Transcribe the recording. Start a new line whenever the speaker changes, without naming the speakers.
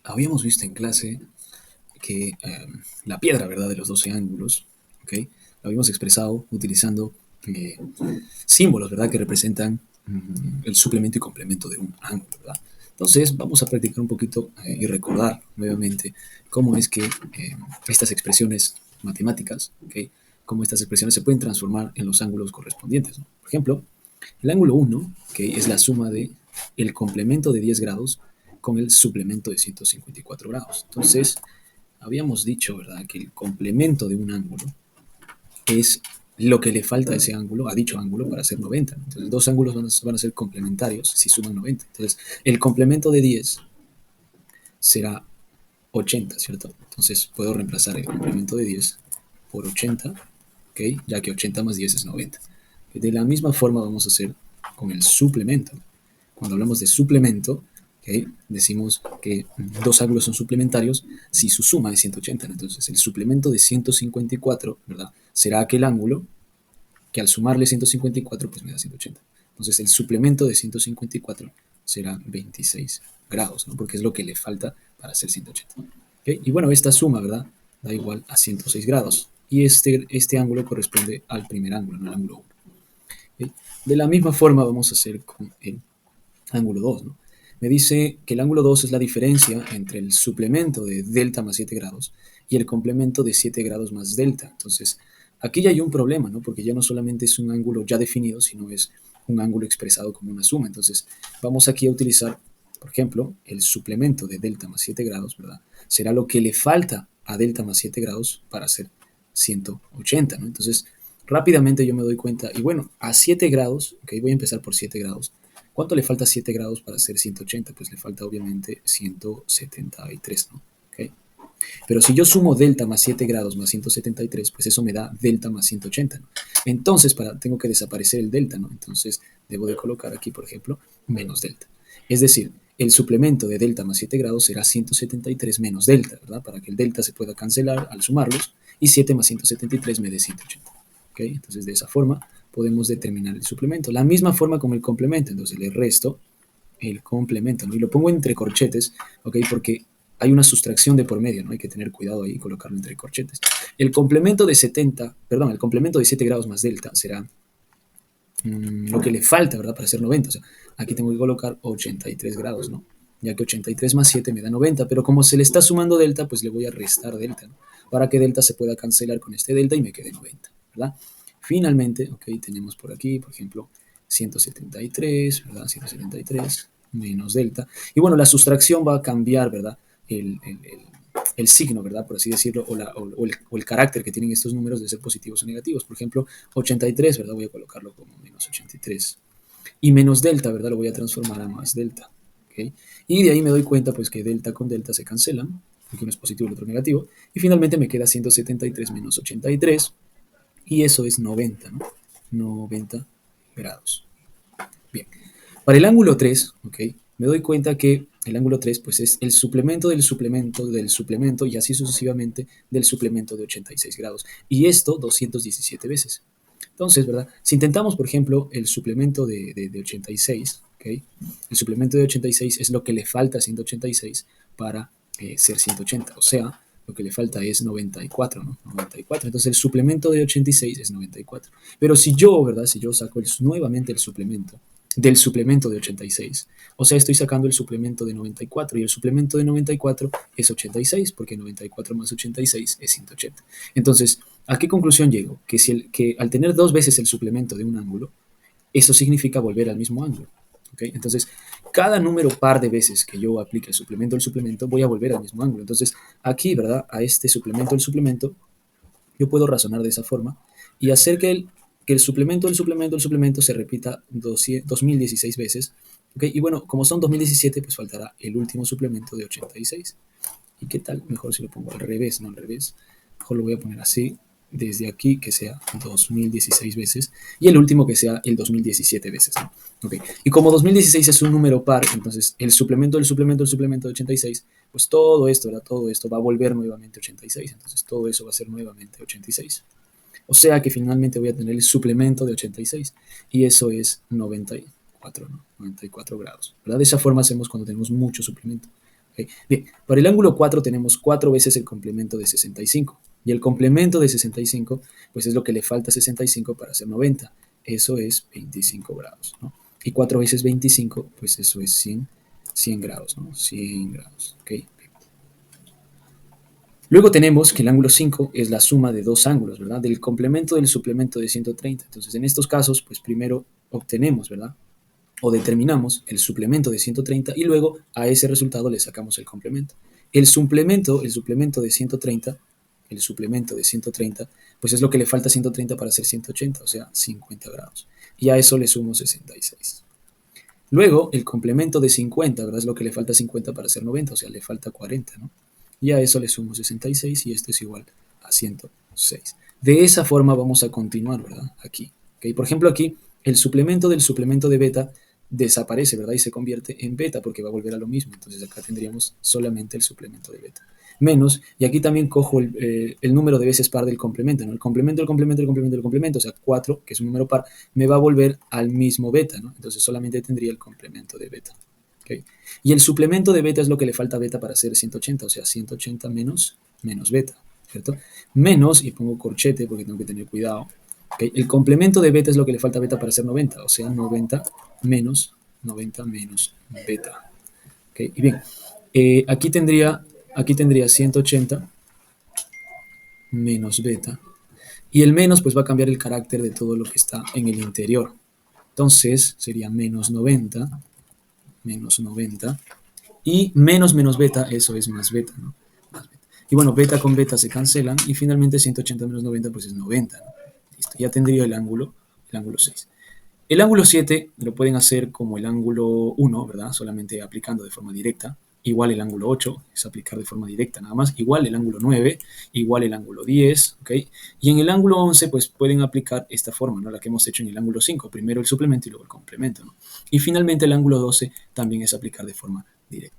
Habíamos visto en clase que la piedra, ¿verdad?, de los 12 ángulos, ¿ok? Lo habíamos expresado utilizando eh, símbolos, ¿verdad?, que representan el suplemento y complemento de un ángulo, ¿verdad? Entonces, vamos a practicar un poquito y recordar nuevamente cómo es que estas expresiones matemáticas, ¿ok?, cómo estas expresiones se pueden transformar en los ángulos correspondientes, ¿no? Por ejemplo, el ángulo 1, que es la suma de el complemento de 10 grados con el suplemento de 154 grados. Entonces, habíamos dicho, ¿verdad?, que el complemento de un ángulo es lo que le falta a ese ángulo, a dicho ángulo, para ser 90. Entonces, dos ángulos van a ser complementarios si suman 90. Entonces, el complemento de 10 será 80, ¿cierto? Entonces, puedo reemplazar el complemento de 10 por 80, ¿ok? Ya que 80 más 10 es 90. De la misma forma vamos a hacer con el suplemento. Cuando hablamos de suplemento, ¿okay?, decimos que dos ángulos son suplementarios si su suma es 180. Entonces, el suplemento de 154, ¿verdad?, será aquel ángulo que al sumarle 154, pues me da 180. Entonces, el suplemento de 154 será 26 grados, ¿no?, porque es lo que le falta para hacer 180. ¿Okay? Y bueno, esta suma, ¿verdad?, da igual a 106 grados. Y este ángulo corresponde al primer ángulo, no al ángulo 1. ¿Okay? De la misma forma vamos a hacer con el ángulo 2, ¿no? Me dice que el ángulo 2 es la diferencia entre el suplemento de delta más 7 grados y el complemento de 7 grados más delta. Entonces, aquí ya hay un problema, ¿no?, porque ya no solamente es un ángulo ya definido, sino es un ángulo expresado como una suma. Entonces, vamos aquí a utilizar, por ejemplo, el suplemento de delta más 7 grados, ¿verdad? Será lo que le falta a delta más 7 grados para hacer 180, ¿no? Entonces, rápidamente yo me doy cuenta, y bueno, a 7 grados, ok, voy a empezar por 7 grados. ¿Cuánto le falta a 7 grados para hacer 180? Pues le falta obviamente 173, ¿no? ¿Okay? Pero si yo sumo delta más 7 grados más 173, pues eso me da delta más 180, ¿no? Entonces, tengo que desaparecer el delta, ¿no? Entonces, debo de colocar aquí, por ejemplo, menos delta. Es decir, el suplemento de delta más 7 grados será 173 menos delta, ¿verdad? Para que el delta se pueda cancelar al sumarlos, y 7 más 173 me dé 180. ¿Ok? Entonces, de esa forma podemos determinar el suplemento. La misma forma como el complemento, entonces le resto el complemento, ¿no? Y lo pongo entre corchetes, ¿ok? Porque hay una sustracción de por medio, ¿no? Hay que tener cuidado ahí y colocarlo entre corchetes. El complemento de 70, perdón, el complemento de 7 grados más delta será lo que le falta, ¿verdad?, para hacer 90. O sea, aquí tengo que colocar 83 grados, ¿no? Ya que 83 más 7 me da 90, pero como se le está sumando delta, pues le voy a restar delta, ¿no?, para que delta se pueda cancelar con este delta y me quede 90, ¿verdad? Finalmente, ok, tenemos por aquí, por ejemplo, 173, ¿verdad? 173 menos delta. Y bueno, la sustracción va a cambiar, ¿verdad?, el signo, ¿verdad?, por así decirlo, o el carácter que tienen estos números de ser positivos o negativos. Por ejemplo, 83, ¿verdad?, voy a colocarlo como menos 83. Y menos delta, ¿verdad?, lo voy a transformar a más delta. ¿Okay? Y de ahí me doy cuenta, pues, que delta con delta se cancelan, porque uno es positivo y el otro negativo. Y finalmente me queda 173 menos 83, y eso es 90, ¿no? 90 grados. Bien. Para el ángulo 3, ¿ok?, me doy cuenta que el ángulo 3, pues, es el suplemento del suplemento del suplemento y así sucesivamente del suplemento de 86 grados. Y esto 217 veces. Entonces, ¿verdad? Si intentamos, por ejemplo, el suplemento de 86, ¿ok? El suplemento de 86 es lo que le falta a 186 para ser 180. O sea, lo que le falta es 94, ¿no? 94. Entonces, el suplemento de 86 es 94. Pero si yo, ¿verdad? Si yo saco nuevamente el suplemento del suplemento de 86. O sea, estoy sacando el suplemento de 94 y el suplemento de 94 es 86 porque 94 más 86 es 180. Entonces, ¿a qué conclusión llego? Que al tener dos veces el suplemento de un ángulo, eso significa volver al mismo ángulo. ¿Okay? Entonces, cada número par de veces que yo aplique el suplemento al suplemento, voy a volver al mismo ángulo. Entonces, aquí, ¿verdad?, a este suplemento al suplemento, yo puedo razonar de esa forma y hacer que el suplemento del suplemento del suplemento se repita 2016 veces. ¿Okay? Y bueno, como son 2017, pues faltará el último suplemento de 86. ¿Y qué tal? Mejor si lo pongo al revés, no al revés. Mejor lo voy a poner así, desde aquí, que sea 2016 veces, y el último que sea el 2017 veces, ¿no? Okay. Y como 2016 es un número par, entonces el suplemento del suplemento del suplemento de 86, pues todo esto, ¿verdad?, todo esto va a volver nuevamente 86, entonces todo eso va a ser nuevamente 86. O sea que finalmente voy a tener el suplemento de 86, y eso es 94, ¿no? 94 grados, ¿verdad? De esa forma hacemos cuando tenemos mucho suplemento. ¿Ok? Bien, para el ángulo 4 tenemos 4 veces el complemento de 65. Y el complemento de 65, pues es lo que le falta a 65 para hacer 90. Eso es 25 grados, ¿no? Y 4 veces 25, pues eso es 100 grados, ¿no? 100 grados, ¿ok? Luego tenemos que el ángulo 5 es la suma de dos ángulos, ¿verdad? Del complemento del suplemento de 130. Entonces, en estos casos, pues primero obtenemos, ¿verdad? O determinamos el suplemento de 130 y luego a ese resultado le sacamos el complemento. El suplemento de 130, pues es lo que le falta a 130 para hacer 180, o sea, 50 grados. Y a eso le sumo 66. Luego, el complemento de 50, ¿verdad? Es lo que le falta a 50 para hacer 90, o sea, le falta 40, ¿no? Y a eso le sumo 66 y esto es igual a 106. De esa forma vamos a continuar, ¿verdad? Aquí. ¿Okay? Por ejemplo, aquí el suplemento del suplemento de beta desaparece, ¿verdad? Y se convierte en beta porque va a volver a lo mismo. Entonces acá tendríamos solamente el suplemento de beta. Menos, y aquí también cojo el número de veces par del complemento, ¿no? El complemento, el complemento, el complemento, el complemento, o sea, 4, que es un número par, me va a volver al mismo beta, ¿no? Entonces solamente tendría el complemento de beta. ¿Okay? Y el suplemento de beta es lo que le falta a beta para hacer 180, o sea, 180 menos beta, ¿cierto? Menos, y pongo corchete porque tengo que tener cuidado, ¿okay? El complemento de beta es lo que le falta a beta para hacer 90, o sea, 90 menos beta. ¿Okay? Y bien, aquí tendría 180 menos beta. Y el menos pues va a cambiar el carácter de todo lo que está en el interior. Entonces sería menos 90 y menos beta, eso es más beta, ¿no? Más beta. Y bueno, beta con beta se cancelan y finalmente 180 menos 90 pues es 90, ¿no? Listo, ya tendría el ángulo 6. El ángulo 7 lo pueden hacer como el ángulo 1, ¿verdad? Solamente aplicando de forma directa. Igual el ángulo 8 es aplicar de forma directa nada más. Igual el ángulo 9, igual el ángulo 10, ¿ok? Y en el ángulo 11 pues pueden aplicar esta forma, ¿no? La que hemos hecho en el ángulo 5. Primero el suplemento y luego el complemento, ¿no? Y finalmente el ángulo 12 también es aplicar de forma directa.